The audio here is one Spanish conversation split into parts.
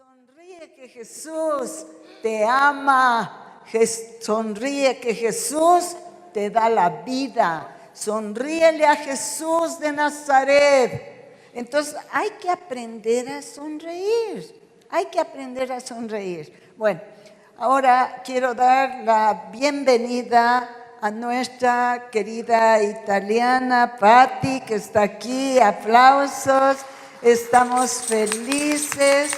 Sonríe que Jesús te ama. Sonríe que Jesús te da la vida. Sonríele a Jesús de Nazaret. Entonces hay que aprender a sonreír. Hay que aprender a sonreír. Bueno, ahora quiero dar la bienvenida a nuestra querida italiana Patti, que está aquí. Aplausos. Estamos felices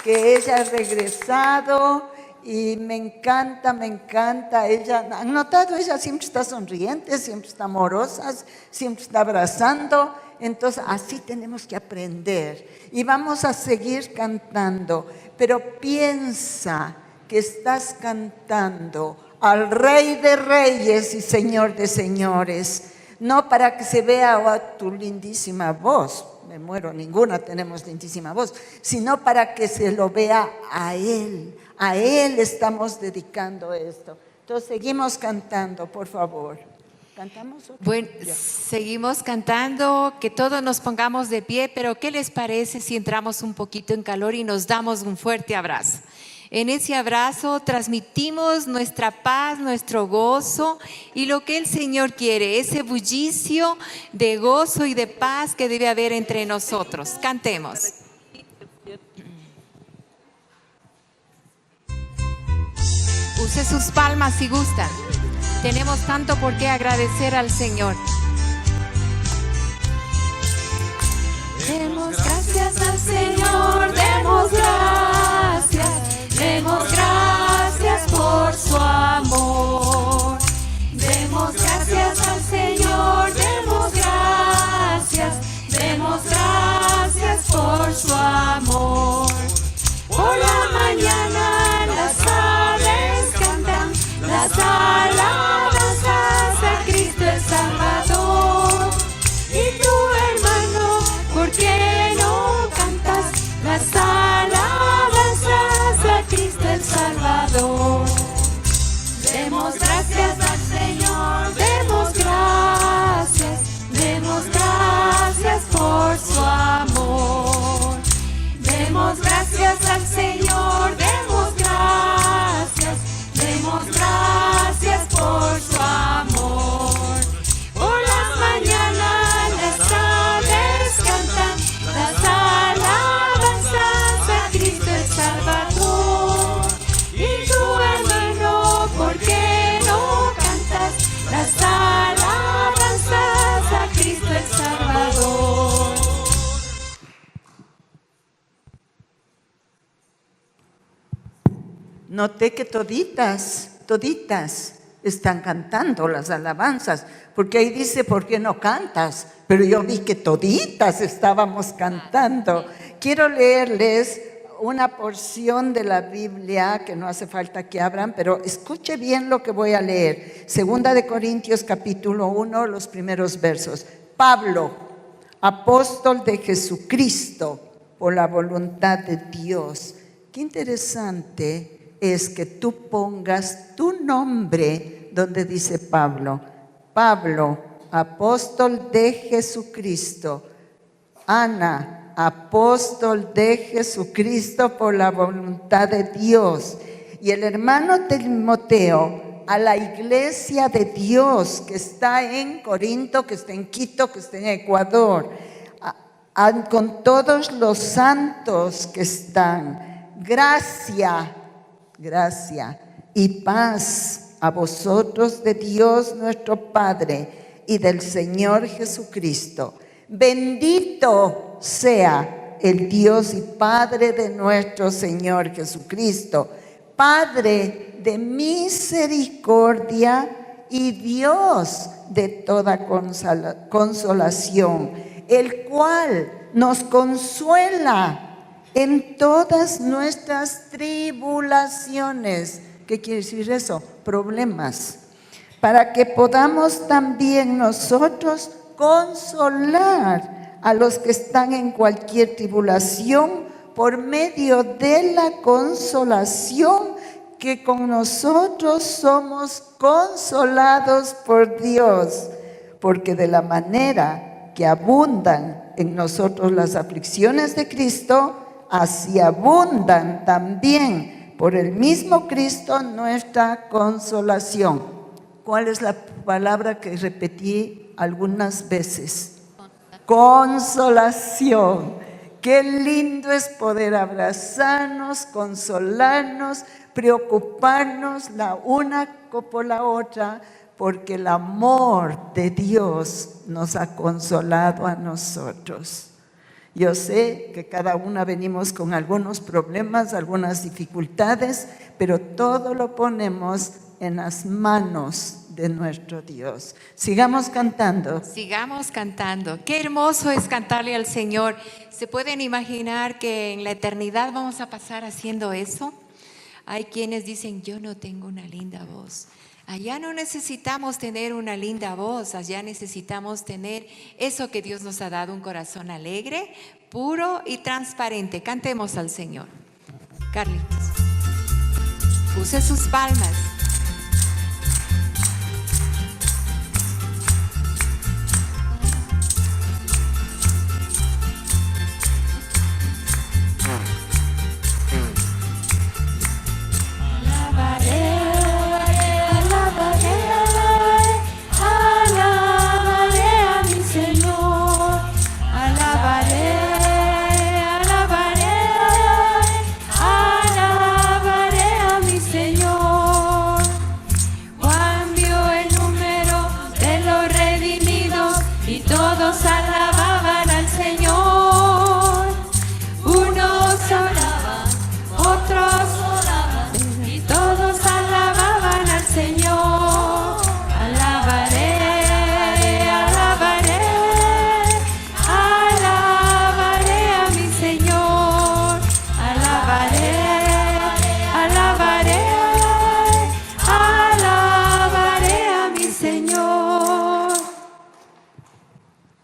que ella ha regresado y me encanta. Ella, ¿han notado? Ella siempre está sonriente, siempre está amorosa, siempre está abrazando. Entonces así tenemos que aprender y vamos a seguir cantando, pero piensa que estás cantando al Rey de Reyes y Señor de Señores, no para que se vea tu lindísima voz, me muero, ninguna tenemos lindísima voz, sino para que se lo vea a Él estamos dedicando esto. Entonces seguimos cantando, por favor. ¿Cantamos otro? Bueno, seguimos cantando, que todos nos pongamos de pie, pero ¿qué les parece si entramos un poquito en calor y nos damos un fuerte abrazo? En ese abrazo transmitimos nuestra paz, nuestro gozo y lo que el Señor quiere, ese bullicio de gozo y de paz que debe haber entre nosotros. Cantemos. Use sus palmas si gustan. Tenemos tanto por qué agradecer al Señor. Demos gracias al Señor, demos gracias. Demos gracias por su amor. Demos gracias al Señor, demos gracias. Demos gracias por su amor. Por la mañana las aves cantan las alabanzas a Cristo el Salvador. Y tú, hermano, ¿por qué no cantas las alabanzas a Cristo el Salvador? Demos gracias al Señor, demos gracias por su amor. Demos gracias al Señor, demos gracias por su amor. Por las mañanas las aves cantan las alabanzas a Cristo el Salvador. Y tú, hermano, ¿por qué no cantas las alabanzas a Cristo el Salvador? Noté que toditas están cantando las alabanzas, porque ahí dice, ¿por qué no cantas? Pero yo vi que toditas estábamos cantando. Quiero leerles una porción de la Biblia, que no hace falta que abran, pero escuche bien lo que voy a leer. 2 de Corintios capítulo 1, los primeros versos. Pablo, apóstol de Jesucristo, por la voluntad de Dios. Qué interesante es que tú pongas tu nombre donde dice Pablo. Pablo, apóstol de Jesucristo. Ana, apóstol de Jesucristo por la voluntad de Dios. Y el hermano Timoteo, a la iglesia de Dios que está en Corinto, que está en Quito, que está en Ecuador, con todos los santos que están. Gracia y paz a vosotros de Dios nuestro Padre y del Señor Jesucristo. Bendito sea el Dios y Padre de nuestro Señor Jesucristo, Padre de misericordia y Dios de toda consolación, el cual nos consuela en todas nuestras tribulaciones. ¿Qué quiere decir eso? Problemas. Para que podamos también nosotros consolar a los que están en cualquier tribulación por medio de la consolación que con nosotros somos consolados por Dios. Porque de la manera que abundan en nosotros las aflicciones de Cristo, así abundan también por el mismo Cristo nuestra consolación. ¿Cuál es la palabra que repetí algunas veces? Consolación. Qué lindo es poder abrazarnos, consolarnos, preocuparnos la una por la otra, porque el amor de Dios nos ha consolado a nosotros. Yo sé que cada una venimos con algunos problemas, algunas dificultades, pero todo lo ponemos en las manos de nuestro Dios. Sigamos cantando. Sigamos cantando. Qué hermoso es cantarle al Señor. ¿Se pueden imaginar que en la eternidad vamos a pasar haciendo eso? Hay quienes dicen, yo no tengo una linda voz. Allá no necesitamos tener una linda voz, allá necesitamos tener eso que Dios nos ha dado, un corazón alegre, puro y transparente. Cantemos al Señor. Carlitos, use sus palmas.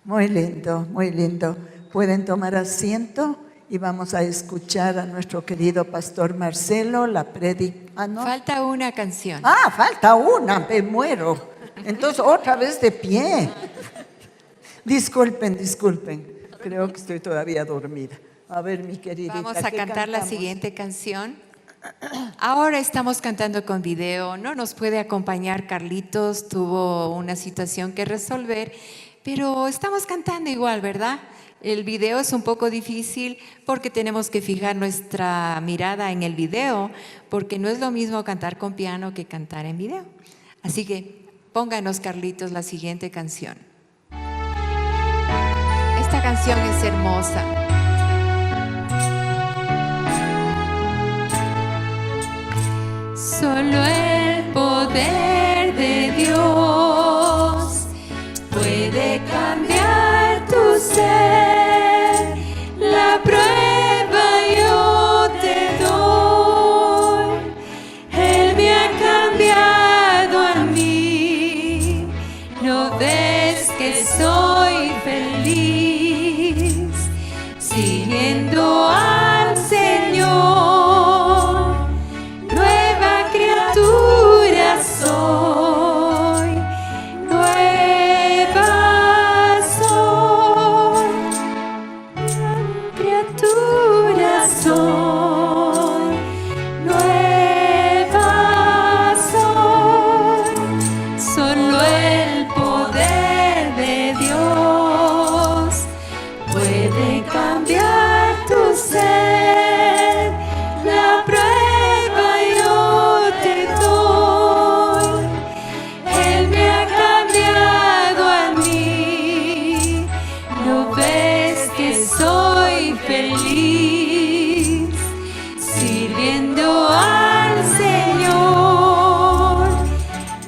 Muy lindo, muy lindo. Pueden tomar asiento y vamos a escuchar a nuestro querido pastor Marcelo, la prédica. ¿No? Falta una canción. Falta una, me muero. Entonces, otra vez de pie. Disculpen. Creo que estoy todavía dormida. A ver, mi queridita. Vamos a cantar cantamos? la siguiente canción. Ahora estamos cantando con video. No nos puede acompañar Carlitos, tuvo una situación que resolver, pero estamos cantando igual, ¿verdad? El video es un poco difícil porque tenemos que fijar nuestra mirada en el video, porque no es lo mismo cantar con piano que cantar en video. Así que pónganos, Carlitos, la siguiente canción. Esta canción es hermosa. Solo el poder de Dios puede cambiar tu ser. La prueba yo te doy. Él me ha cambiado a mí. ¿No ves que soy feliz siguiendo al Señor? Soy nueva, soy criatura, soy nueva, soy. Solo el poder de Dios puede cambiar tu ser. La prueba yo te doy. Él me ha cambiado a mí. ¿No ves que soy feliz sirviendo al Señor?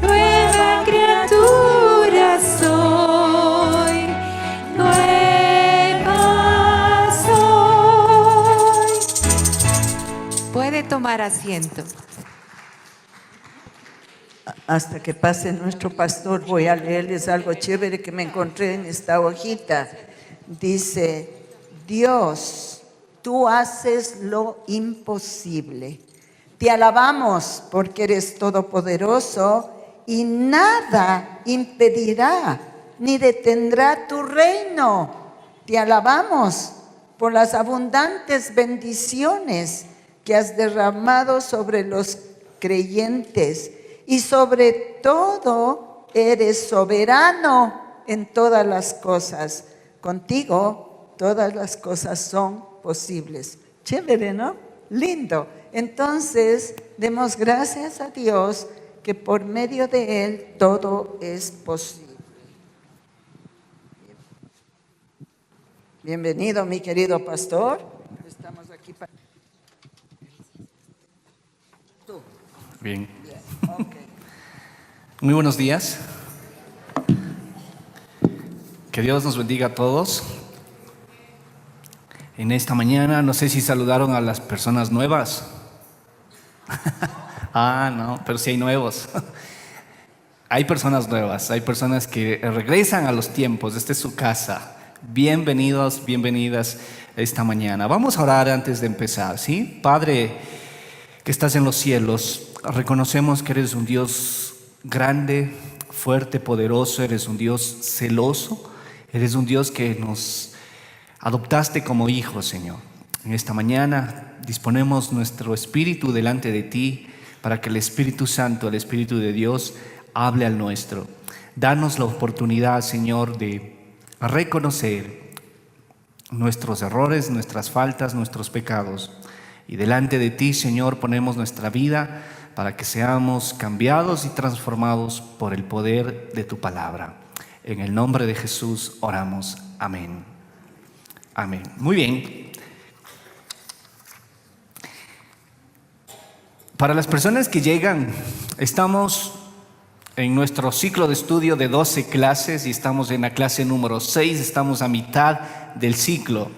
Nueva criatura soy, nueva soy. Puede tomar asiento. Hasta que pase nuestro pastor, voy a leerles algo chévere que me encontré en esta hojita. Dice, Dios, tú haces lo imposible. Te alabamos porque eres todopoderoso y nada impedirá ni detendrá tu reino. Te alabamos por las abundantes bendiciones que has derramado sobre los creyentes, y sobre todo eres soberano en todas las cosas. Contigo todas las cosas son posibles. Chévere, ¿no? Lindo. Entonces, demos gracias a Dios que por medio de Él todo es posible. Bienvenido, mi querido pastor. Estamos aquí para... Bien. Okay. Muy buenos días. Que Dios nos bendiga a todos. En esta mañana, no sé si saludaron a las personas nuevas. No, pero sí hay nuevos. Hay personas nuevas, hay personas que regresan a los tiempos. Esta es su casa. Bienvenidos, bienvenidas esta mañana. Vamos a orar antes de empezar, ¿sí? Padre que estás en los cielos, reconocemos que eres un Dios grande, fuerte, poderoso. Eres un Dios celoso. Eres un Dios que nos adoptaste como hijos, Señor. En esta mañana disponemos nuestro espíritu delante de ti para que el Espíritu Santo, el Espíritu de Dios, hable al nuestro. Danos la oportunidad, Señor, de reconocer nuestros errores, nuestras faltas, nuestros pecados. Y delante de ti, Señor, ponemos nuestra vida para que seamos cambiados y transformados por el poder de tu palabra. En el nombre de Jesús oramos. Amén. Amén. Muy bien. Para las personas que llegan, estamos en nuestro ciclo de estudio de 12 clases y estamos en la clase número 6, estamos a mitad del ciclo.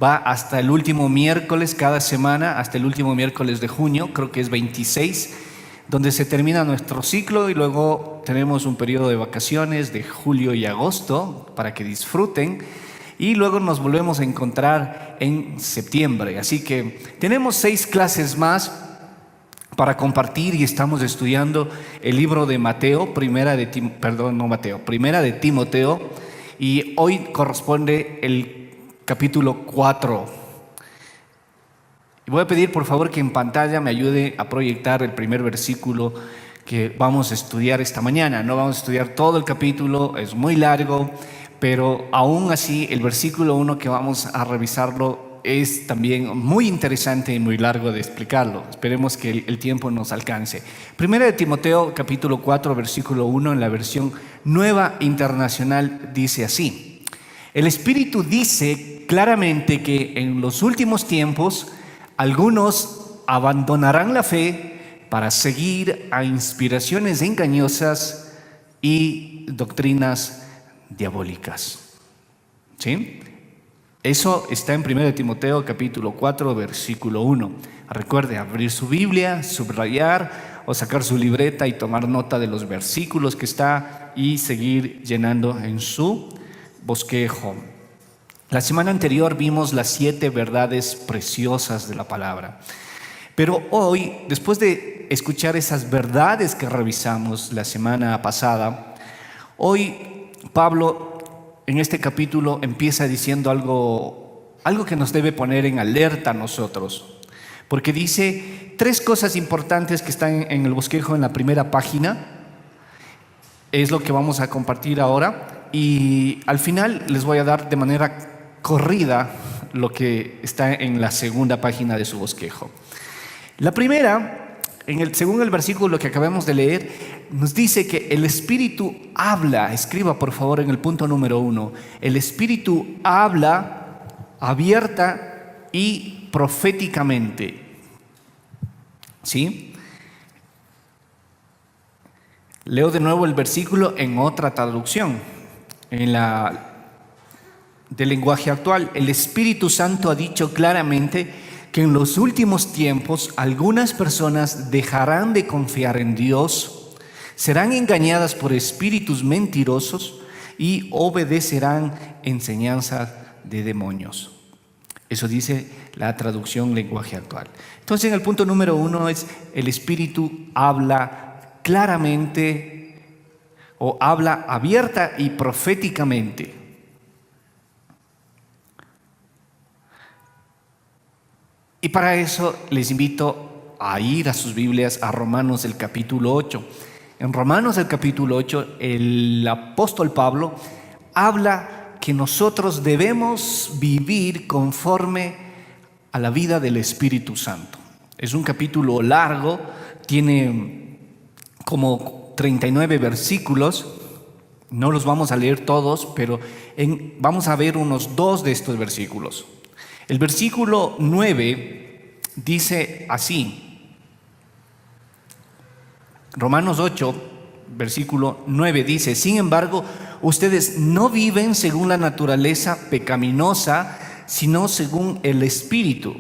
Va hasta el último miércoles cada semana, hasta el último miércoles de junio, creo que es 26, donde se termina nuestro ciclo y luego tenemos un periodo de vacaciones de julio y agosto para que disfruten y luego nos volvemos a encontrar en septiembre. Así que tenemos 6 clases más para compartir y estamos estudiando el libro de Mateo, primera de Timoteo, y hoy corresponde el capítulo 4. Y voy a pedir por favor que en pantalla me ayude a proyectar el primer versículo que vamos a estudiar esta mañana. No vamos a estudiar todo el capítulo, es muy largo, pero aún así el versículo 1 que vamos a revisarlo es también muy interesante y muy largo de explicarlo. Esperemos que el tiempo nos alcance. Primera de Timoteo, capítulo 4, versículo 1, en la versión Nueva Internacional, dice así: el Espíritu dice claramente que en los últimos tiempos algunos abandonarán la fe para seguir a inspiraciones engañosas y doctrinas diabólicas. ¿Sí? Eso está en 1 Timoteo capítulo 4 versículo 1. Recuerde abrir su Biblia, subrayar o sacar su libreta y tomar nota de los versículos que está y seguir llenando en su bosquejo. La semana anterior vimos las 7 verdades preciosas de la palabra. Pero hoy, después de escuchar esas verdades que revisamos la semana pasada, hoy Pablo en este capítulo empieza diciendo algo que nos debe poner en alerta a nosotros, porque dice 3 cosas importantes que están en el bosquejo en la primera página. Es lo que vamos a compartir ahora y al final les voy a dar de manera corrida lo que está en la segunda página de su bosquejo. La primera, según el versículo que acabamos de leer, nos dice que el Espíritu habla. Escriba por favor en el punto número 1. El Espíritu habla abierta y proféticamente. ¿Sí? Leo de nuevo el versículo en otra traducción, en la del lenguaje actual. El Espíritu Santo ha dicho claramente que en los últimos tiempos algunas personas dejarán de confiar en Dios, serán engañadas por espíritus mentirosos y obedecerán enseñanzas de demonios. Eso dice la traducción lenguaje actual. Entonces en el punto número 1 es: el Espíritu habla claramente o habla abierta y proféticamente. Y para eso les invito a ir a sus Biblias a Romanos el capítulo 8. En Romanos el capítulo 8, el apóstol Pablo habla que nosotros debemos vivir conforme a la vida del Espíritu Santo. Es un capítulo largo, tiene como 39 versículos. No los vamos a leer todos, pero vamos a ver unos 2 de estos versículos. El versículo 9 dice así, Romanos 8, versículo 9 dice: sin embargo, ustedes no viven según la naturaleza pecaminosa, sino según el Espíritu.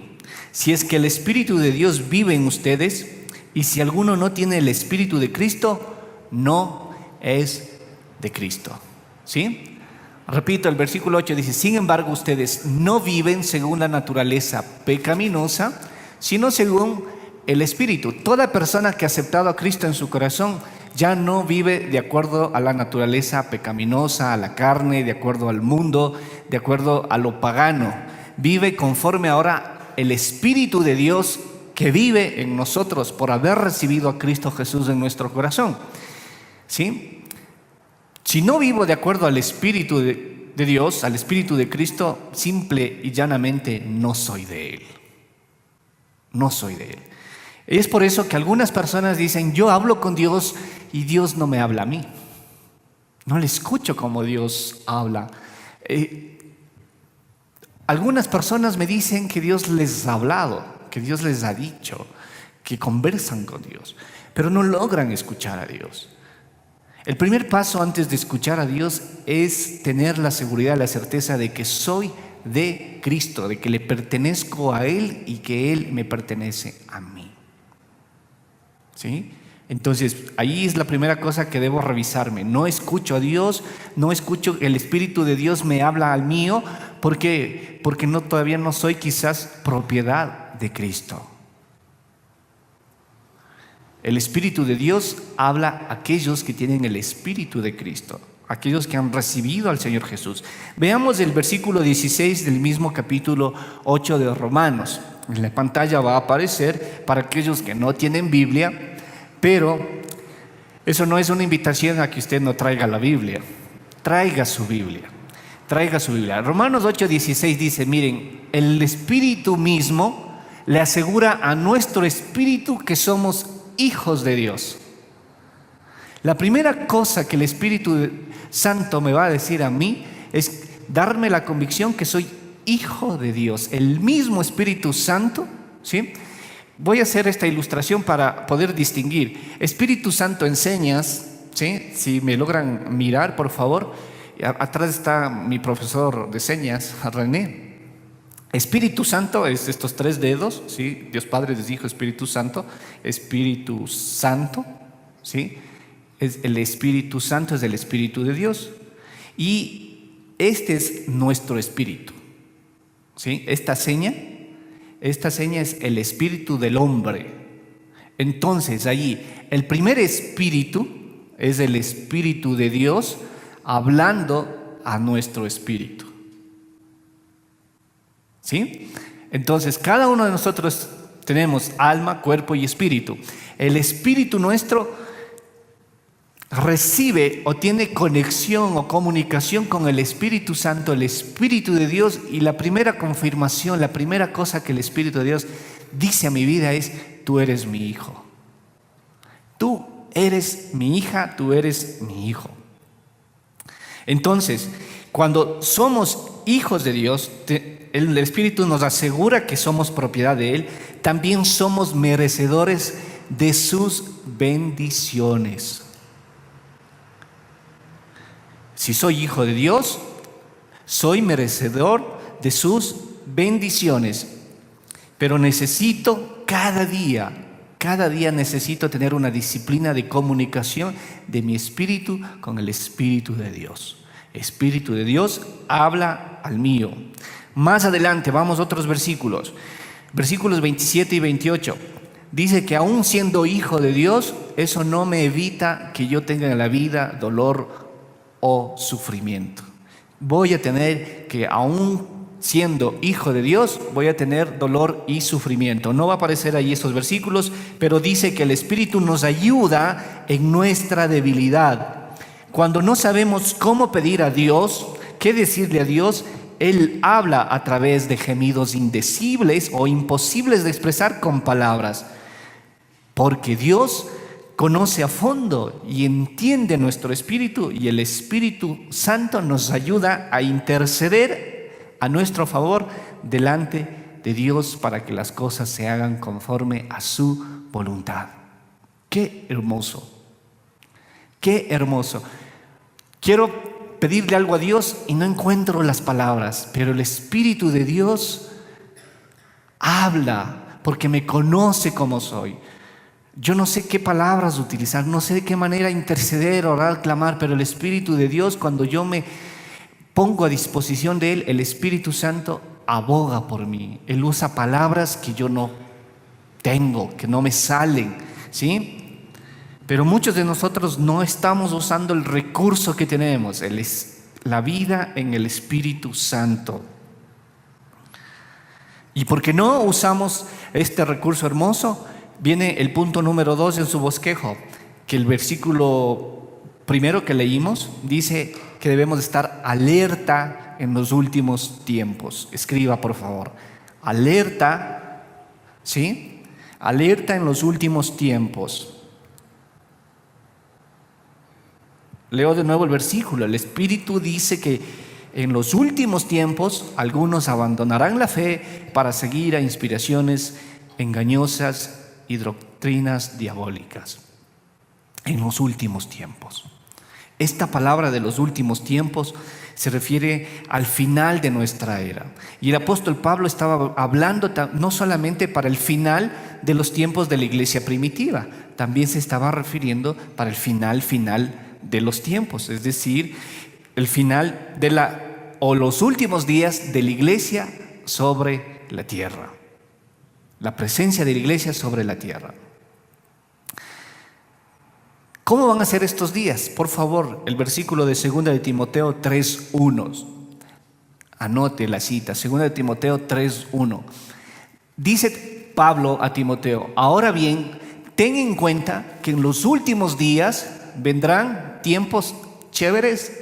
Si es que el Espíritu de Dios vive en ustedes, y si alguno no tiene el Espíritu de Cristo, no es de Cristo. ¿Sí? Repito, el versículo 8 dice: sin embargo, ustedes no viven según la naturaleza pecaminosa, sino según el Espíritu. Toda persona que ha aceptado a Cristo en su corazón ya no vive de acuerdo a la naturaleza pecaminosa, a la carne, de acuerdo al mundo, de acuerdo a lo pagano. Vive conforme ahora el Espíritu de Dios que vive en nosotros por haber recibido a Cristo Jesús en nuestro corazón. ¿Sí? Si no vivo de acuerdo al Espíritu de Dios, al Espíritu de Cristo, simple y llanamente no soy de Él. No soy de Él. Es por eso que algunas personas dicen: yo hablo con Dios y Dios no me habla a mí. No le escucho como Dios habla. Algunas personas me dicen que Dios les ha hablado, que Dios les ha dicho, que conversan con Dios, pero no logran escuchar a Dios. El primer paso antes de escuchar a Dios es tener la seguridad, la certeza de que soy de Cristo, de que le pertenezco a Él y que Él me pertenece a mí. ¿Sí? Entonces, ahí es la primera cosa que debo revisarme. No escucho a Dios, no escucho, el Espíritu de Dios me habla al mío. ¿Por qué? Porque todavía no soy quizás propiedad de Cristo. El Espíritu de Dios habla a aquellos que tienen el Espíritu de Cristo, aquellos que han recibido al Señor Jesús. Veamos el versículo 16 del mismo capítulo 8 de Romanos. En la pantalla va a aparecer para aquellos que no tienen Biblia, pero eso no es una invitación a que usted no traiga la Biblia. Traiga su Biblia. Traiga su Biblia. Romanos 8:16 dice: miren, el Espíritu mismo le asegura a nuestro espíritu que somos hijos de Dios. La primera cosa que el Espíritu Santo me va a decir a mí es darme la convicción que soy hijo de Dios. El mismo Espíritu Santo, ¿sí? Voy a hacer esta ilustración para poder distinguir. Espíritu Santo en señas, ¿sí? Si me logran mirar, por favor. Atrás está mi profesor de señas, René. Espíritu Santo es estos 3 dedos, ¿sí? Dios Padre, Dios Hijo, Espíritu Santo. Espíritu Santo, ¿sí? Es el Espíritu Santo, es el Espíritu de Dios. Y este es nuestro espíritu, ¿sí? Esta seña es el espíritu del hombre. Entonces, allí, el primer espíritu es el Espíritu de Dios hablando a nuestro espíritu. ¿Sí? Entonces, cada uno de nosotros tenemos alma, cuerpo y espíritu. El espíritu nuestro recibe o tiene conexión o comunicación con el Espíritu Santo, el Espíritu de Dios, y la primera confirmación, la primera cosa que el Espíritu de Dios dice a mi vida es: tú eres mi hijo. Tú eres mi hija, tú eres mi hijo. Entonces, cuando somos hijos de Dios, el Espíritu nos asegura que somos propiedad de Él. También somos merecedores de sus bendiciones. Si soy hijo de Dios, soy merecedor de sus bendiciones. Pero necesito cada día necesito tener una disciplina de comunicación de mi espíritu con el Espíritu de Dios. Espíritu de Dios habla al mío. Más adelante, vamos a otros versículos. Versículos 27 y 28. Dice que aún siendo hijo de Dios, eso no me evita que yo tenga en la vida dolor o sufrimiento. Voy a tener que, aún siendo hijo de Dios, voy a tener dolor y sufrimiento. No va a aparecer ahí esos versículos, pero dice que el Espíritu nos ayuda en nuestra debilidad. Cuando no sabemos cómo pedir a Dios, qué decirle a Dios, Él habla a través de gemidos indecibles o imposibles de expresar con palabras. Porque Dios conoce a fondo y entiende nuestro espíritu, y el Espíritu Santo nos ayuda a interceder a nuestro favor delante de Dios para que las cosas se hagan conforme a su voluntad. ¡Qué hermoso! ¡Qué hermoso! Quiero pedirle algo a Dios y no encuentro las palabras, pero el Espíritu de Dios habla porque me conoce como soy. Yo no sé qué palabras utilizar, no sé de qué manera interceder, orar, clamar, pero el Espíritu de Dios, cuando yo me pongo a disposición de Él, el Espíritu Santo aboga por mí. Él usa palabras que yo no tengo, que no me salen, ¿sí? Pero muchos de nosotros no estamos usando el recurso que tenemos, la vida en el Espíritu Santo. Y porque no usamos este recurso hermoso, viene el punto número 2 en su bosquejo, que el versículo primero que leímos dice que debemos estar alerta en los últimos tiempos. Escriba, por favor. Alerta, ¿sí? Alerta en los últimos tiempos. Leo de nuevo el versículo. El Espíritu dice que en los últimos tiempos algunos abandonarán la fe para seguir a inspiraciones engañosas y doctrinas diabólicas. En los últimos tiempos. Esta palabra de los últimos tiempos se refiere al final de nuestra era. Y el apóstol Pablo estaba hablando no solamente para el final de los tiempos de la iglesia primitiva, también se estaba refiriendo para el final de los tiempos, es decir, el final o los últimos días de la iglesia sobre la tierra. La presencia de la iglesia sobre la tierra. ¿Cómo van a ser estos días? Por favor, el versículo de 2 de Timoteo 3:1. Anote la cita, 2 de Timoteo 3:1. Dice Pablo a Timoteo: ahora bien, ten en cuenta que en los últimos días vendrán tiempos chéveres.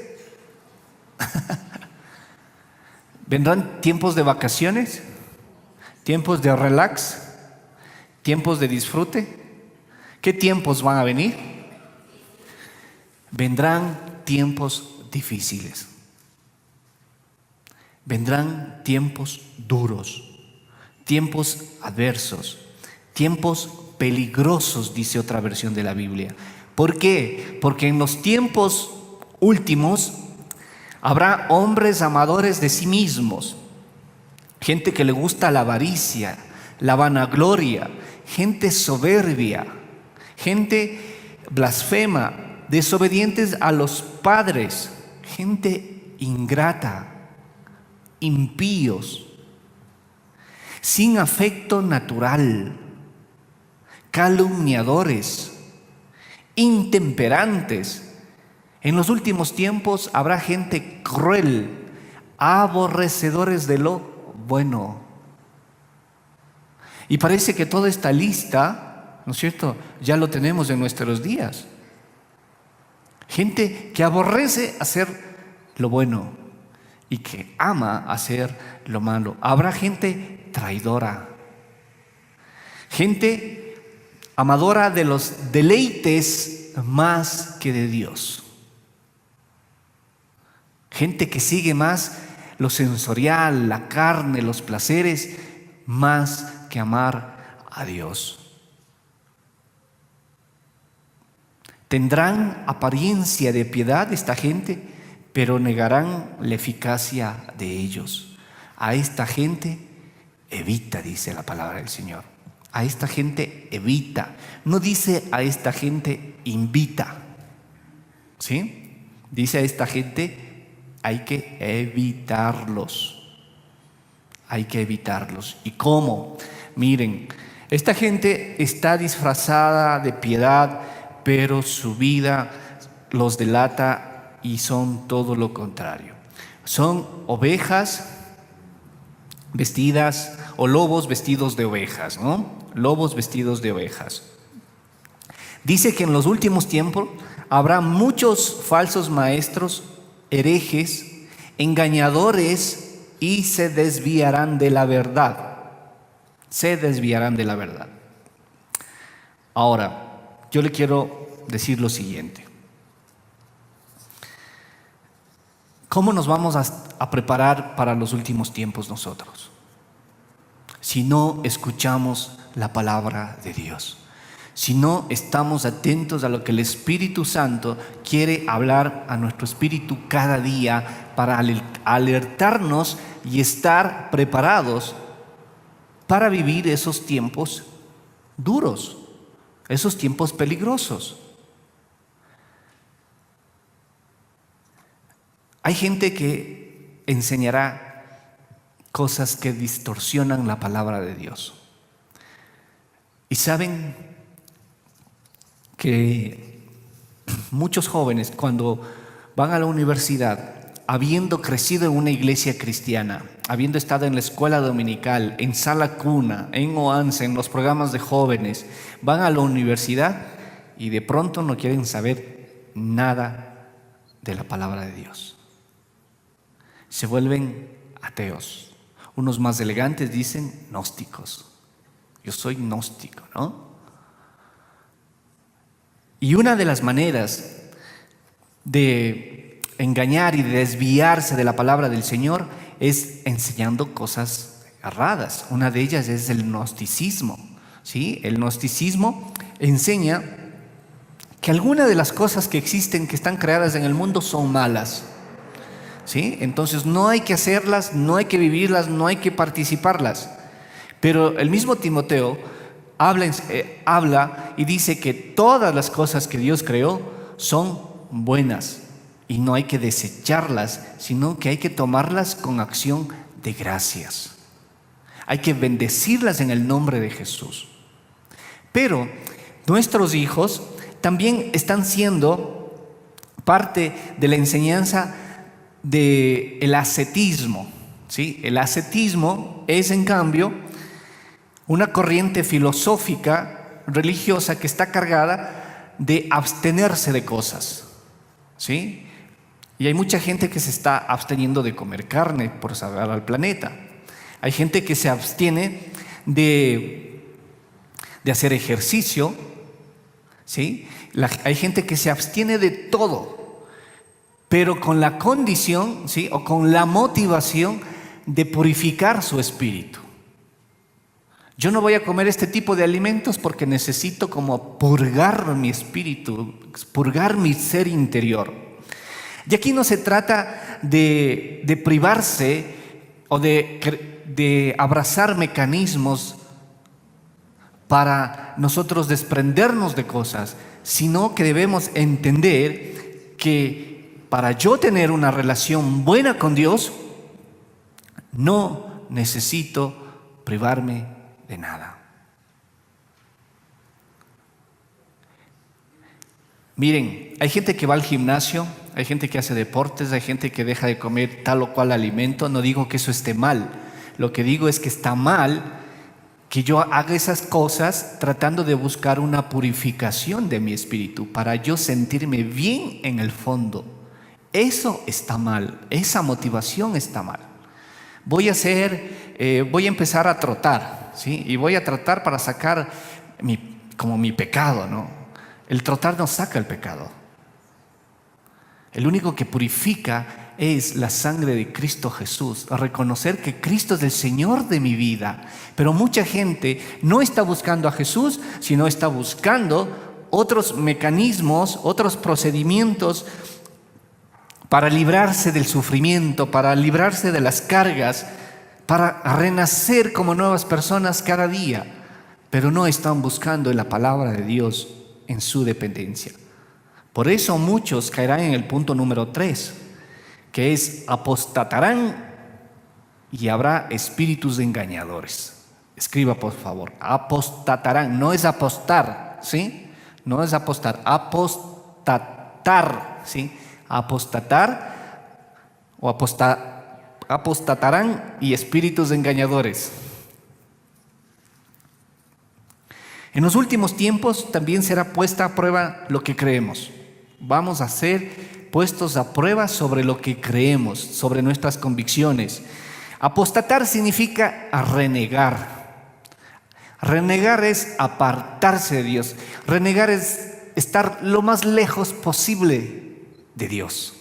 Vendrán tiempos de vacaciones, tiempos de relax, tiempos de disfrute. ¿Qué tiempos van a venir? Vendrán tiempos difíciles. Vendrán tiempos duros, tiempos adversos, tiempos peligrosos, dice otra versión de la Biblia. ¿Por qué? Porque en los tiempos últimos habrá hombres amadores de sí mismos, gente que le gusta la avaricia, la vanagloria, gente soberbia, gente blasfema, desobedientes a los padres, gente ingrata, impíos, sin afecto natural, calumniadores, intemperantes. En los últimos tiempos habrá gente cruel, aborrecedores de lo bueno. Y parece que toda esta lista, ¿no es cierto?, ya lo tenemos en nuestros días. Gente que aborrece hacer lo bueno y que ama hacer lo malo. Habrá gente traidora, gente amadora de los deleites más que de Dios. Gente que sigue más lo sensorial, la carne, los placeres, más que amar a Dios. Tendrán apariencia de piedad esta gente, pero negarán la eficacia de ellos. A esta gente evita, dice la palabra del Señor. A esta gente evita. No dice a esta gente invita. ¿Sí? Dice a esta gente hay que evitarlos. Hay que evitarlos. ¿Y cómo? Miren, esta gente está disfrazada de piedad, pero su vida los delata y son todo lo contrario. Son ovejas vestidas, o lobos vestidos de ovejas, ¿no? Lobos vestidos de ovejas. Dice que en los últimos tiempos habrá muchos falsos maestros, herejes, engañadores, y se desviarán de la verdad. Se desviarán de la verdad. Ahora, yo le quiero decir lo siguiente. ¿Cómo nos vamos a preparar para los últimos tiempos nosotros? Si no escuchamos la palabra de Dios, si no estamos atentos a lo que el Espíritu Santo quiere hablar a nuestro espíritu cada día para alertarnos y estar preparados para vivir esos tiempos duros, esos tiempos peligrosos. Hay gente que enseñará cosas que distorsionan la palabra de Dios. Y saben que muchos jóvenes, cuando van a la universidad, habiendo crecido en una iglesia cristiana, habiendo estado en la escuela dominical, en sala cuna, en OANSE, en los programas de jóvenes, van a la universidad y de pronto no quieren saber nada de la palabra de Dios. Se vuelven ateos. Unos más elegantes dicen gnósticos. Yo soy gnóstico, ¿no? Y una de las maneras de engañar y de desviarse de la palabra del Señor es enseñando cosas erradas. Una de ellas es el gnosticismo, ¿sí? El gnosticismo enseña que algunas de las cosas que existen, que están creadas en el mundo, son malas, ¿sí? Entonces no hay que hacerlas, no hay que vivirlas, no hay que participarlas. Pero el mismo Timoteo habla y dice que todas las cosas que Dios creó son buenas y no hay que desecharlas, sino que hay que tomarlas con acción de gracias. Hay que bendecirlas en el nombre de Jesús. Pero nuestros hijos también están siendo parte de la enseñanza del ascetismo, ¿sí? El ascetismo es, en cambio, una corriente filosófica, religiosa, que está cargada de abstenerse de cosas, ¿sí? Y hay mucha gente que se está absteniendo de comer carne por salvar al planeta. Hay gente que se abstiene de hacer ejercicio, ¿sí? Hay gente que se abstiene de todo, pero con la condición, ¿sí?, o con la motivación de purificar su espíritu. Yo no voy a comer este tipo de alimentos porque necesito como purgar mi espíritu, purgar mi ser interior. Y aquí no se trata de privarse o de abrazar mecanismos para nosotros desprendernos de cosas, sino que debemos entender que para yo tener una relación buena con Dios, no necesito privarme de nada. Miren, hay gente que va al gimnasio, hay gente que hace deportes, hay gente que deja de comer tal o cual alimento. No digo que eso esté mal. Lo que digo es que está mal que yo haga esas cosas tratando de buscar una purificación de mi espíritu para yo sentirme bien en el fondo. Eso está mal, esa motivación está mal. Voy a empezar a trotar, ¿sí? Y voy a tratar para sacar mi pecado, ¿no? El trotar no saca el pecado. El único que purifica es la sangre de Cristo Jesús. A reconocer que Cristo es el Señor de mi vida. Pero mucha gente no está buscando a Jesús, sino está buscando otros mecanismos, otros procedimientos para librarse del sufrimiento, para librarse de las cargas, para renacer como nuevas personas cada día, pero no están buscando en la palabra de Dios en su dependencia. Por eso muchos caerán en el punto número 3, que es apostatarán y habrá espíritus engañadores. Escriba, por favor, apostatarán, no es apostar, ¿sí? No es apostar, apostatar, ¿sí? Apostatar o apostatarán y espíritus engañadores. En los últimos tiempos también será puesta a prueba lo que creemos. Vamos a ser puestos a prueba sobre lo que creemos, sobre nuestras convicciones. Apostatar significa renegar. Renegar es apartarse de Dios. Renegar es estar lo más lejos posible de Dios.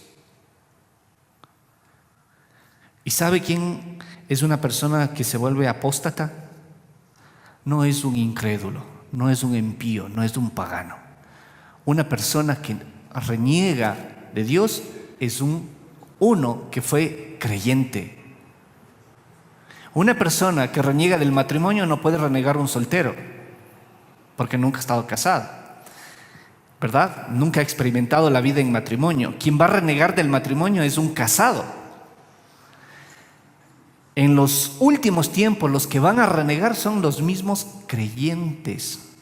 ¿Y sabe quién es una persona que se vuelve apóstata? No es un incrédulo, no es un impío, no es un pagano. Una persona que reniega de Dios es uno que fue creyente. Una persona que reniega del matrimonio no puede renegar un soltero, porque nunca ha estado casado, ¿verdad? Nunca ha experimentado la vida en matrimonio. Quien va a renegar del matrimonio es un casado. En los últimos tiempos, los que van a renegar son los mismos creyentes,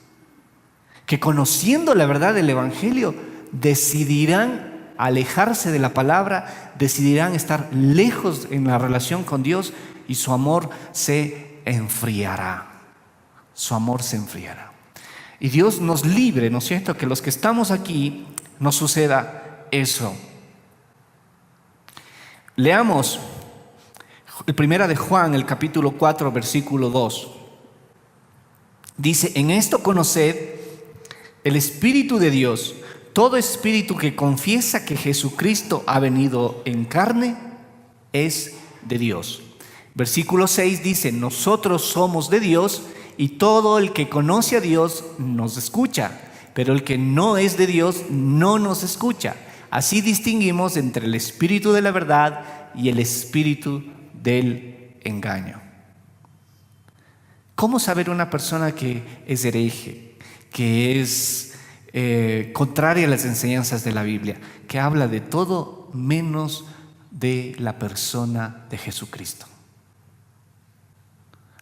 que conociendo la verdad del Evangelio, decidirán alejarse de la palabra, decidirán estar lejos en la relación con Dios y su amor se enfriará. Su amor se enfriará. Y Dios nos libre, ¿no es cierto?, que los que estamos aquí nos suceda eso. Leamos el primera de Juan, el capítulo 4, versículo 2. Dice: en esto conoced el Espíritu de Dios. Todo espíritu que confiesa que Jesucristo ha venido en carne es de Dios. Versículo 6 dice: nosotros somos de Dios y todo el que conoce a Dios nos escucha, pero el que no es de Dios no nos escucha. Así distinguimos entre el espíritu de la verdad y el espíritu del engaño. ¿Cómo saber una persona que es hereje, que es contraria a las enseñanzas de la Biblia, que habla de todo menos de la persona de Jesucristo?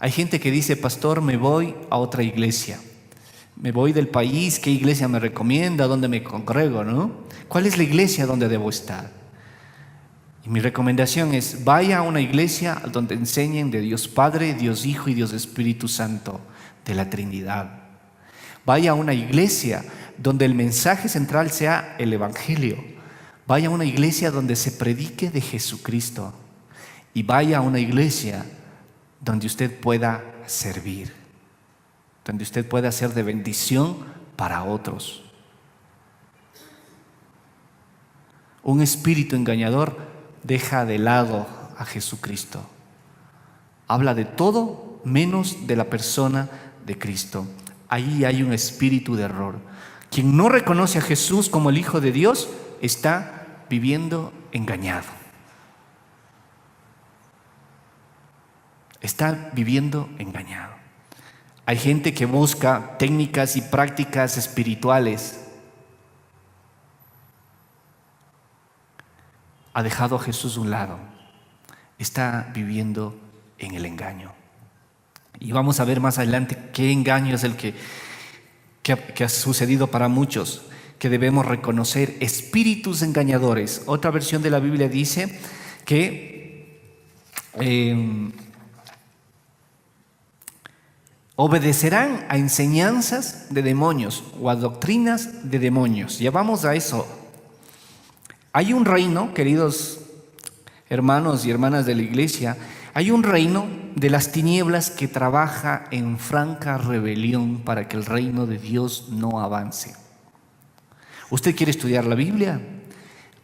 Hay gente que dice: pastor, me voy a otra iglesia, me voy del país, ¿qué iglesia me recomienda? ¿Dónde me congrego, no? ¿Cuál es la iglesia donde debo estar? Y mi recomendación es: vaya a una iglesia donde enseñen de Dios Padre, Dios Hijo y Dios Espíritu Santo, de la Trinidad. Vaya a una iglesia donde el mensaje central sea el Evangelio. Vaya a una iglesia donde se predique de Jesucristo. Y vaya a una iglesia donde usted pueda servir, donde usted pueda ser de bendición para otros. Un espíritu engañador deja de lado a Jesucristo. Habla de todo menos de la persona de Cristo. Ahí hay un espíritu de error. Quien no reconoce a Jesús como el Hijo de Dios está viviendo engañado. Está viviendo engañado. Hay gente que busca técnicas y prácticas espirituales. Ha dejado a Jesús a un lado. Está viviendo en el engaño. Y vamos a ver más adelante qué engaño es el que ha sucedido para muchos, que debemos reconocer: espíritus engañadores. Otra versión de la Biblia dice que obedecerán a enseñanzas de demonios o a doctrinas de demonios. Ya vamos a eso. Hay un reino, queridos hermanos y hermanas de la iglesia, hay un reino de las tinieblas que trabaja en franca rebelión para que el reino de Dios no avance. ¿Usted quiere estudiar la Biblia?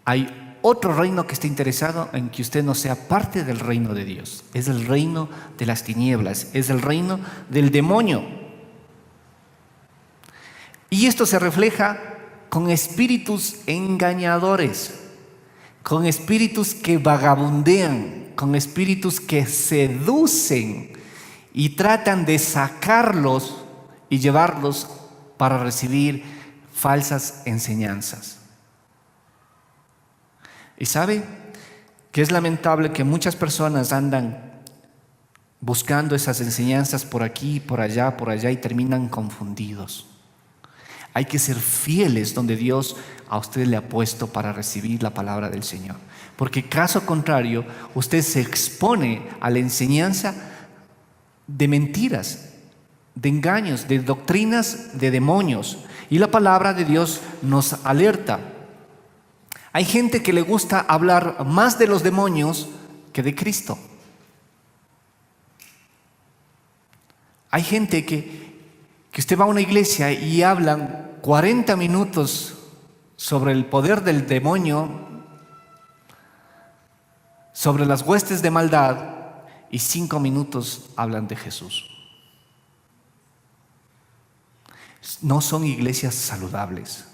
Hay otro reino que está interesado en que usted no sea parte del reino de Dios. Es el reino de las tinieblas, es el reino del demonio. Y esto se refleja con espíritus engañadores, con espíritus que vagabundean, con espíritus que seducen y tratan de sacarlos y llevarlos para recibir falsas enseñanzas. Y sabe que es lamentable que muchas personas andan buscando esas enseñanzas por aquí, por allá y terminan confundidos. Hay que ser fieles donde Dios a usted le ha puesto para recibir la palabra del Señor. Porque caso contrario, usted se expone a la enseñanza de mentiras, de engaños, de doctrinas de demonios. Y la palabra de Dios nos alerta. Hay gente que le gusta hablar más de los demonios que de Cristo. Hay gente que usted va a una iglesia y hablan 40 minutos sobre el poder del demonio, sobre las huestes de maldad, y 5 minutos hablan de Jesús. No son iglesias saludables.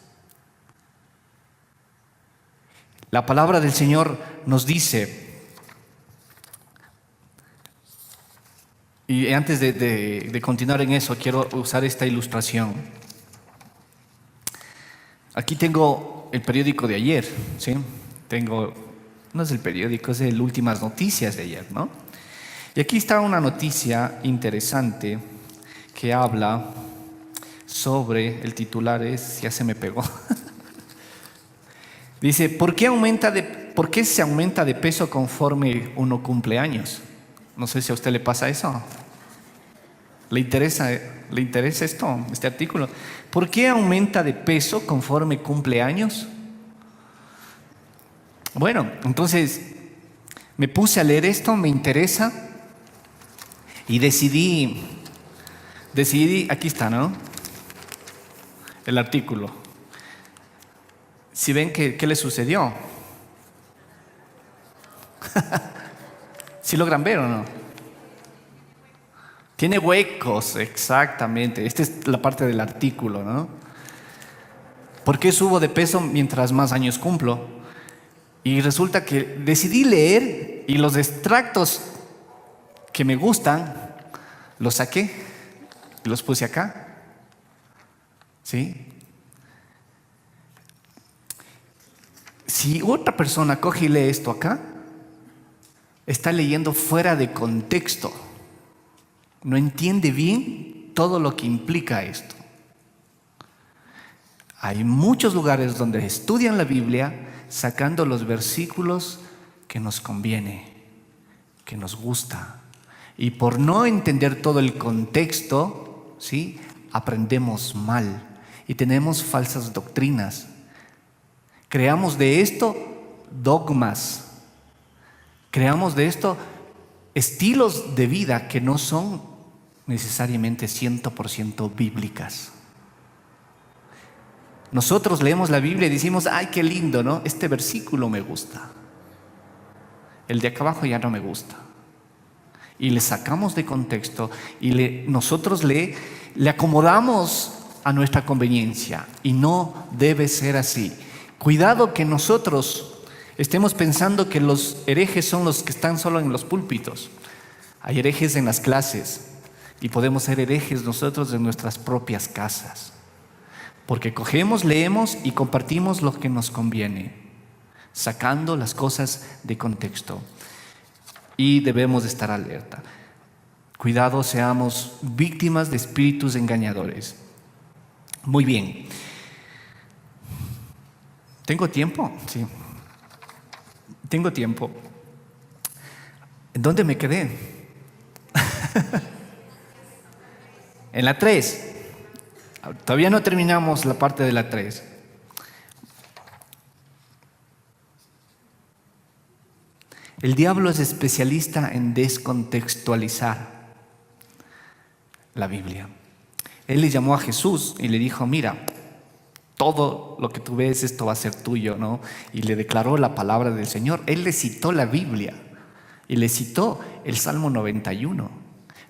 La palabra del Señor nos dice, y antes de continuar en eso, quiero usar esta ilustración. Aquí tengo el periódico de ayer, ¿sí? No es el periódico, es el Últimas Noticias de ayer, ¿no? Y aquí está una noticia interesante que habla sobre, el titular es, ya se me pegó. Dice, ¿por qué se aumenta de peso conforme uno cumple años? No sé si a usted le pasa eso. ¿Le interesa este artículo? ¿Por qué aumenta de peso conforme cumple años? Bueno, entonces me puse a leer esto, me interesa, y decidí, aquí está, ¿no? El artículo. Si ven ¿qué le sucedió? ¿Sí logran ver o no? Tiene huecos, exactamente. Esta es la parte del artículo, ¿no? ¿Por qué subo de peso mientras más años cumplo? Y resulta que decidí leer y los extractos que me gustan los saqué y los puse acá. ¿Sí? Si otra persona coge y lee esto acá, está leyendo fuera de contexto. No entiende bien todo lo que implica esto. Hay muchos lugares donde estudian la Biblia sacando los versículos que nos conviene, que nos gusta. Y por no entender todo el contexto, ¿sí?, aprendemos mal y tenemos falsas doctrinas. Creamos de esto dogmas. Creamos de esto estilos de vida que no son necesariamente 100% bíblicas. Nosotros leemos la Biblia y decimos, ay, qué lindo, ¿no? Este versículo me gusta. El de acá abajo ya no me gusta. Y le sacamos de contexto y nosotros le acomodamos a nuestra conveniencia. Y no debe ser así. Cuidado que nosotros estemos pensando que los herejes son los que están solo en los púlpitos. Hay herejes en las clases y podemos ser herejes nosotros en nuestras propias casas. Porque cogemos, leemos y compartimos lo que nos conviene, sacando las cosas de contexto. Y debemos de estar alerta. Cuidado, seamos víctimas de espíritus engañadores. Muy bien. ¿Tengo tiempo? Sí. Tengo tiempo. ¿En dónde me quedé? En la 3. Todavía no terminamos la parte de la 3. El diablo es especialista en descontextualizar la Biblia. Él le llamó a Jesús y le dijo, mira, todo lo que tú ves, esto va a ser tuyo, ¿no? Y le declaró la palabra del Señor. Él le citó la Biblia y le citó el Salmo 91,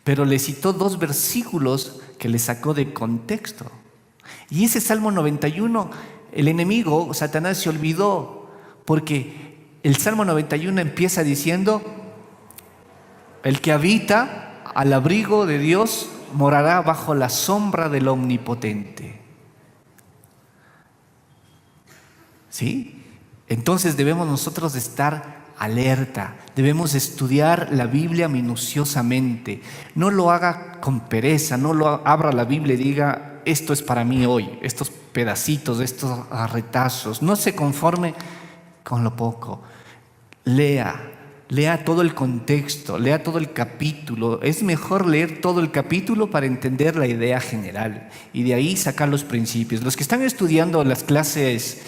pero le citó 2 versículos que le sacó de contexto. Y ese Salmo 91, el enemigo, Satanás, se olvidó, porque el Salmo 91 empieza diciendo, el que habita al abrigo de Dios morará bajo la sombra del Omnipotente. ¿Sí? Entonces debemos nosotros estar alerta, debemos estudiar la Biblia minuciosamente. No lo haga con pereza, no lo abra la Biblia y diga, esto es para mí hoy, esto es pedacitos, estos retazos. No se conforme con lo poco. Lea todo el contexto, lea todo el capítulo. Es mejor leer todo el capítulo para entender la idea general y de ahí sacar los principios. Los que están estudiando las clases,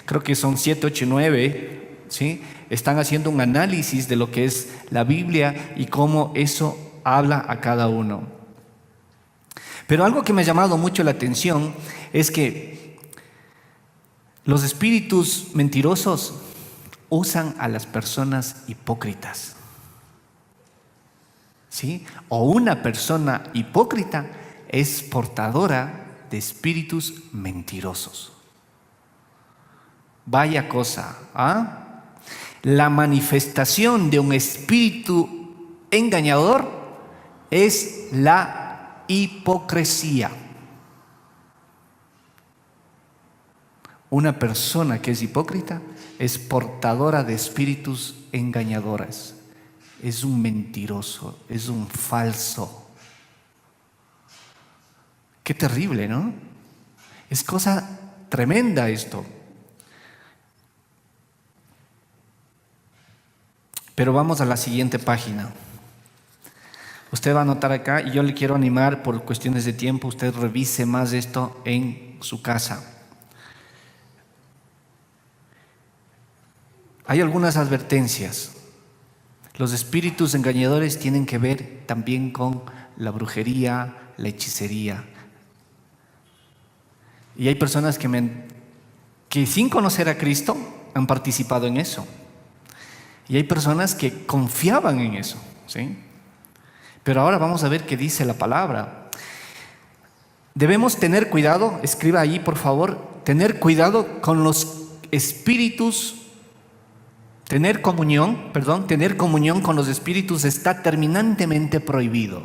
creo que son 7, 8 y 9, ¿sí? Están haciendo un análisis de lo que es la Biblia y cómo eso habla a cada uno. Pero algo que me ha llamado mucho la atención es que los espíritus mentirosos usan a las personas hipócritas, ¿sí? O una persona hipócrita es portadora de espíritus mentirosos. Vaya cosa, ¿ah? La manifestación de un espíritu engañador es la hipocresía. Una persona que es hipócrita es portadora de espíritus engañadores. Es un mentiroso, es un falso. Qué terrible, ¿no? Es cosa tremenda esto. Pero vamos a la siguiente página. Usted va a anotar acá y yo le quiero animar por cuestiones de tiempo. Usted revise más esto en su casa. Hay algunas advertencias. Los espíritus engañadores tienen que ver también con la brujería, la hechicería. Y hay personas que sin conocer a Cristo han participado en eso. Y hay personas que confiaban en eso, ¿sí? Pero ahora vamos a ver qué dice la palabra. Debemos tener cuidado, escriba ahí por favor, tener cuidado con los espíritus. Tener comunión con los espíritus está terminantemente prohibido.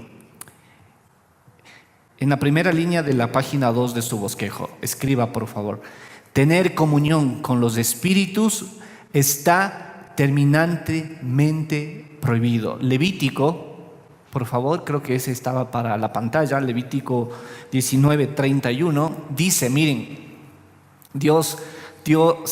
En la primera línea de la página 2 de su bosquejo, escriba por favor. Tener comunión con los espíritus está terminantemente prohibido. Levítico, por favor, creo que ese estaba para la pantalla, Levítico 19:31, dice, miren, Dios dio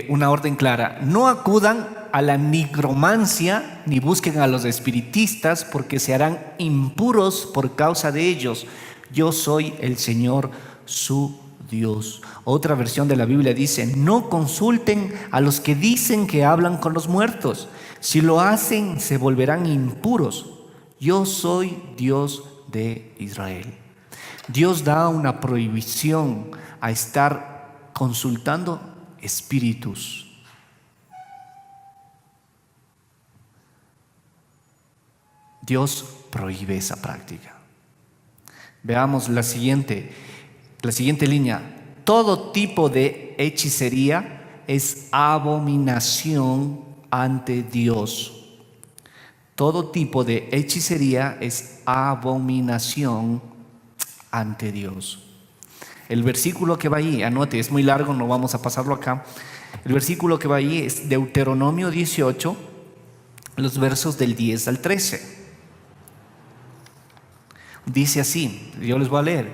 una orden clara: no acudan a la nigromancia ni busquen a los espiritistas, porque se harán impuros por causa de ellos. Yo soy el Señor su Dios. Otra versión de la Biblia dice: no consulten a los que dicen que hablan con los muertos. Si lo hacen, se volverán impuros. Yo soy Dios de Israel. Dios da una prohibición a estar consultando espíritus. Dios prohíbe esa práctica. Veamos la siguiente línea. Todo tipo de hechicería es abominación ante Dios. Todo tipo de hechicería es abominación ante Dios. El versículo que va ahí, anote, es muy largo, no vamos a pasarlo acá. El versículo que va ahí es Deuteronomio 18, los versos del 10 al 13. Dice así, yo les voy a leer.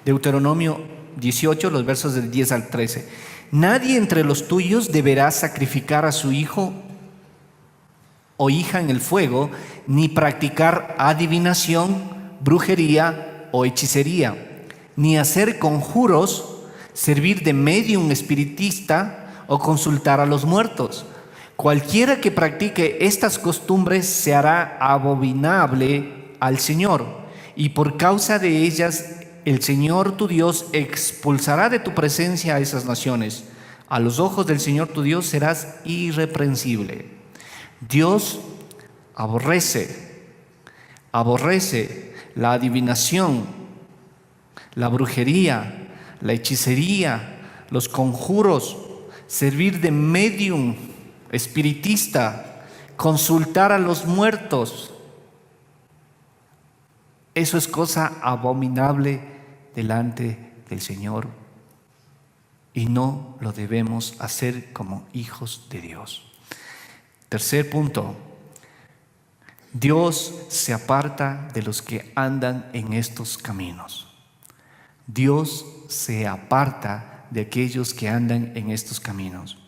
Deuteronomio 18, los versos del 10 al 13. Nadie entre los tuyos deberá sacrificar a su hijo o hija en el fuego, ni practicar adivinación, brujería o hechicería, ni hacer conjuros, servir de medium espiritista o consultar a los muertos. Cualquiera que practique estas costumbres se hará abominable al Señor, y por causa de ellas el Señor tu Dios expulsará de tu presencia a esas naciones. A los ojos del Señor tu Dios serás irreprensible. Dios aborrece la adivinación, la brujería, la hechicería, los conjuros, servir de medium espiritista, consultar a los muertos. Eso es cosa abominable delante del Señor y no lo debemos hacer como hijos de Dios. Tercer punto: Dios se aparta de los que andan en estos caminos. Dios se aparta de aquellos que andan en estos caminos.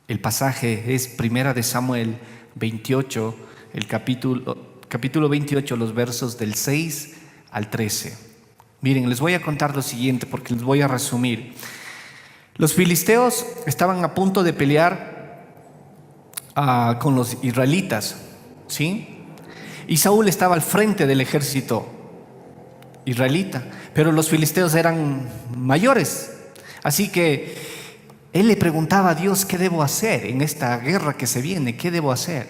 El pasaje es 1 de Samuel 28, el capítulo 28, los versos del 6 al 13. Miren, les voy a contar lo siguiente porque les voy a resumir. Los filisteos estaban a punto de pelear con los israelitas, ¿sí? Y Saúl estaba al frente del ejército israelita, pero los filisteos eran mayores. Así que él le preguntaba a Dios: ¿qué debo hacer en esta guerra que se viene? ¿Qué debo hacer?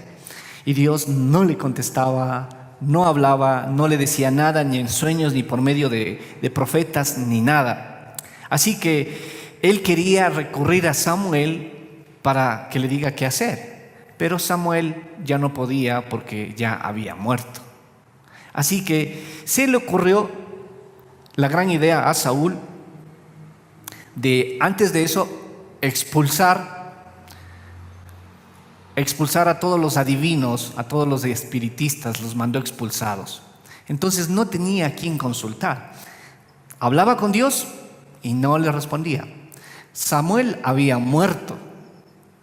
Y Dios no le contestaba, no hablaba, no le decía nada, ni en sueños, ni por medio de profetas, ni nada. Así que él quería recurrir a Samuel para que le diga qué hacer, pero Samuel ya no podía porque ya había muerto. Así que se le ocurrió la gran idea a Saúl de, antes de eso, expulsar a todos los adivinos, a todos los espiritistas, los mandó expulsados. Entonces no tenía a quién consultar. Hablaba con Dios y no le respondía. Samuel había muerto,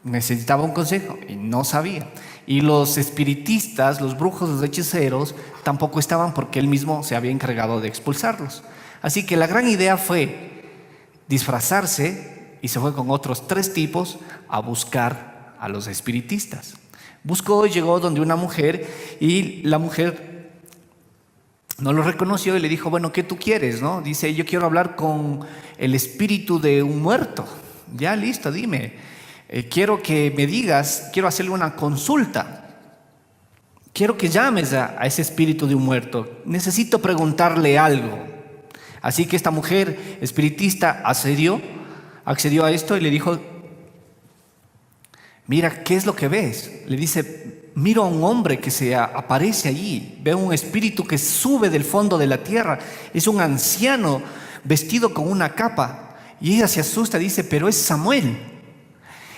necesitaba un consejo y no sabía. Y los espiritistas, los brujos, los hechiceros, tampoco estaban porque él mismo se había encargado de expulsarlos. Así que la gran idea fue disfrazarse y se fue con otros 3 tipos a buscar a los espiritistas. Buscó, llegó donde una mujer y la mujer no lo reconoció y le dijo: bueno, ¿qué tú quieres? ¿No? Dice: yo quiero hablar con el espíritu de un muerto. Ya, listo, dime. Quiero que me digas, quiero hacerle una consulta. Quiero que llames a ese espíritu de un muerto. Necesito preguntarle algo. Así que esta mujer espiritista accedió a esto y le dijo: mira, ¿qué es lo que ves? Le dice: miro a un hombre que se aparece allí. Veo un espíritu que sube del fondo de la tierra. Es un anciano vestido con una capa. Y ella se asusta, dice: pero es Samuel.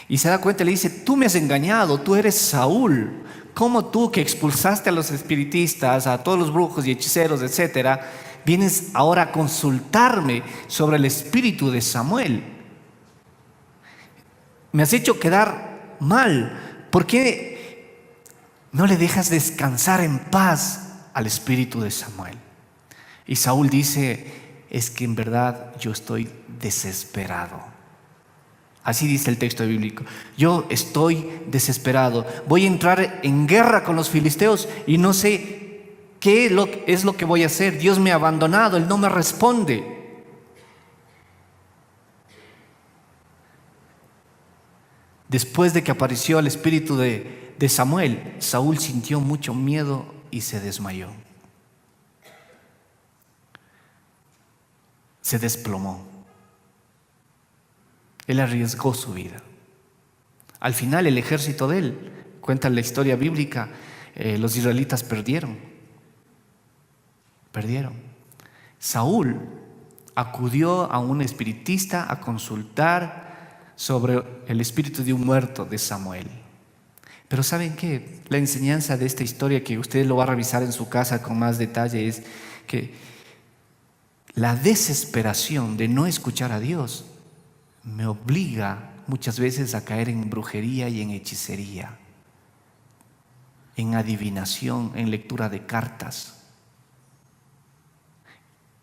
Y se da cuenta y le dice: tú me has engañado, tú eres Saúl. ¿Cómo tú, que expulsaste a los espiritistas, a todos los brujos y hechiceros, etcétera, vienes ahora a consultarme sobre el espíritu de Samuel? Me has hecho quedar mal. ¿Por qué no le dejas descansar en paz al espíritu de Samuel? Y Saúl dice: es que en verdad yo estoy desesperado. Así dice el texto bíblico: yo estoy desesperado. Voy a entrar en guerra con los filisteos y no sé qué es lo que voy a hacer. Dios me ha abandonado, Él no me responde. Después de que apareció el espíritu de Samuel, Saúl sintió mucho miedo y se desmayó. Se desplomó. Él arriesgó su vida. Al final, el ejército de él, cuenta la historia bíblica, los israelitas perdieron. Saúl acudió a un espiritista a consultar sobre el espíritu de un muerto de Samuel. Pero ¿saben qué? La enseñanza de esta historia, que usted lo va a revisar en su casa con más detalle, es que la desesperación de no escuchar a Dios me obliga muchas veces a caer en brujería y en hechicería, en adivinación, en lectura de cartas.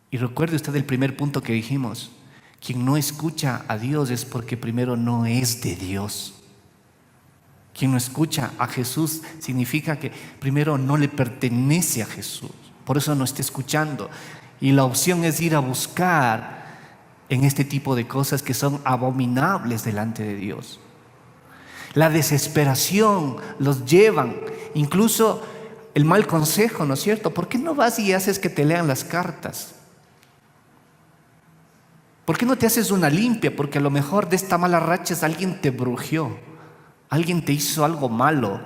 Y recuerde usted el primer punto que dijimos: quien no escucha a Dios es porque primero no es de Dios. Quien no escucha a Jesús significa que primero no le pertenece a Jesús, por eso no está escuchando. Y la opción es ir a buscar en este tipo de cosas que son abominables delante de Dios. La desesperación los llevan, incluso el mal consejo, ¿no es cierto? ¿Por qué no vas y haces que te lean las cartas? ¿Por qué no te haces una limpia? Porque a lo mejor de esta mala racha alguien te brujió, alguien te hizo algo malo.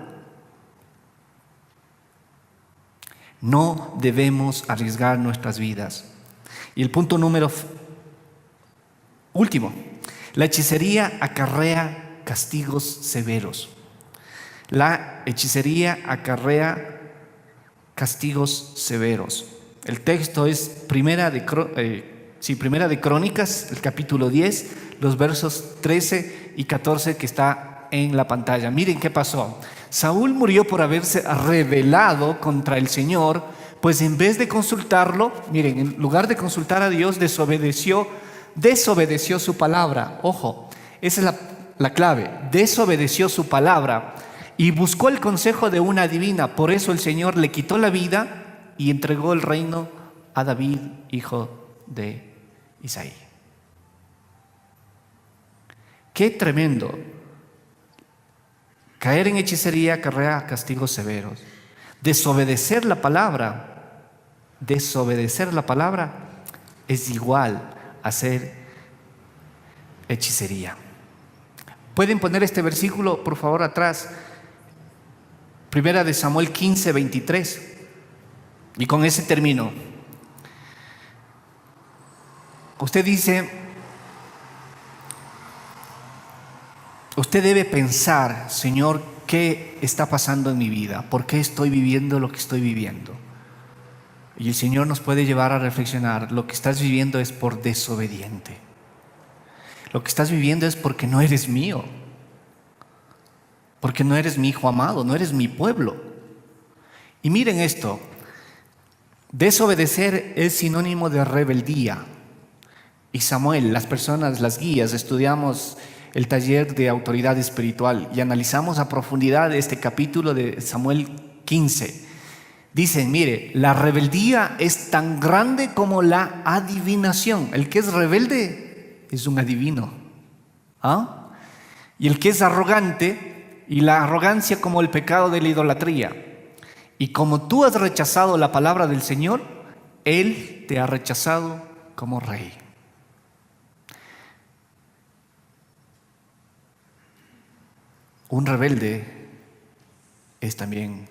No debemos arriesgar nuestras vidas. Y el punto último: la hechicería acarrea castigos severos. La hechicería acarrea castigos severos. El texto es Primera de Crónicas, el capítulo 10, los versos 13 y 14 que está en la pantalla. Miren qué pasó. Saúl murió por haberse rebelado contra el Señor, pues en vez de consultarlo, miren, en lugar de consultar a Dios, desobedeció su palabra. Ojo, esa es la clave. Desobedeció su palabra y buscó el consejo de una adivina. Por eso el Señor le quitó la vida y entregó el reino a David, hijo de Isaí. Qué tremendo. Caer en hechicería acarrea castigos severos. Desobedecer la palabra es igual a hacer hechicería. ¿Pueden poner este versículo, por favor, atrás? Primera de Samuel 15, 23. Y con ese termino. Usted dice, usted debe pensar, Señor, ¿qué está pasando en mi vida? ¿Por qué estoy viviendo lo que estoy viviendo? Y el Señor nos puede llevar a reflexionar. Lo que estás viviendo es por desobediente. Lo que estás viviendo es porque no eres mío. Porque no eres mi hijo amado, no eres mi pueblo. Y miren esto. Desobedecer es sinónimo de rebeldía. Y Samuel, las personas, las guías, estudiamos el taller de autoridad espiritual y analizamos a profundidad este capítulo de Samuel 15. Dicen, mire, la rebeldía es tan grande como la adivinación. El que es rebelde es un adivino. ¿Ah? Y el que es arrogante, y la arrogancia como el pecado de la idolatría. Y como tú has rechazado la palabra del Señor, Él te ha rechazado como rey. Un rebelde es también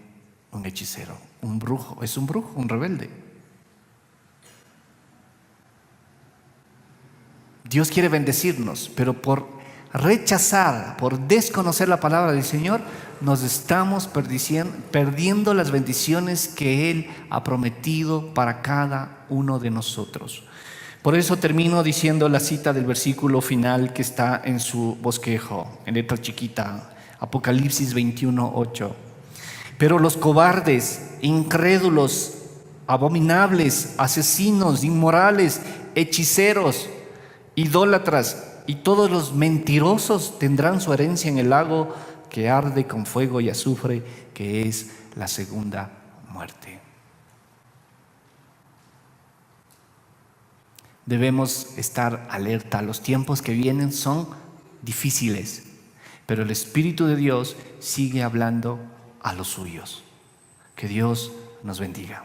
un hechicero, un brujo. Es un brujo, un rebelde. Dios quiere bendecirnos, pero por rechazar, por desconocer la palabra del Señor, nos estamos perdiendo las bendiciones que Él ha prometido para cada uno de nosotros. Por eso termino diciendo la cita del versículo final que está en su bosquejo, en letra chiquita, Apocalipsis 21:8. Pero los cobardes, incrédulos, abominables, asesinos, inmorales, hechiceros, idólatras y todos los mentirosos tendrán su herencia en el lago que arde con fuego y azufre, que es la segunda muerte. Debemos estar alerta. Los tiempos que vienen son difíciles, pero el Espíritu de Dios sigue hablando a los suyos. Que Dios nos bendiga.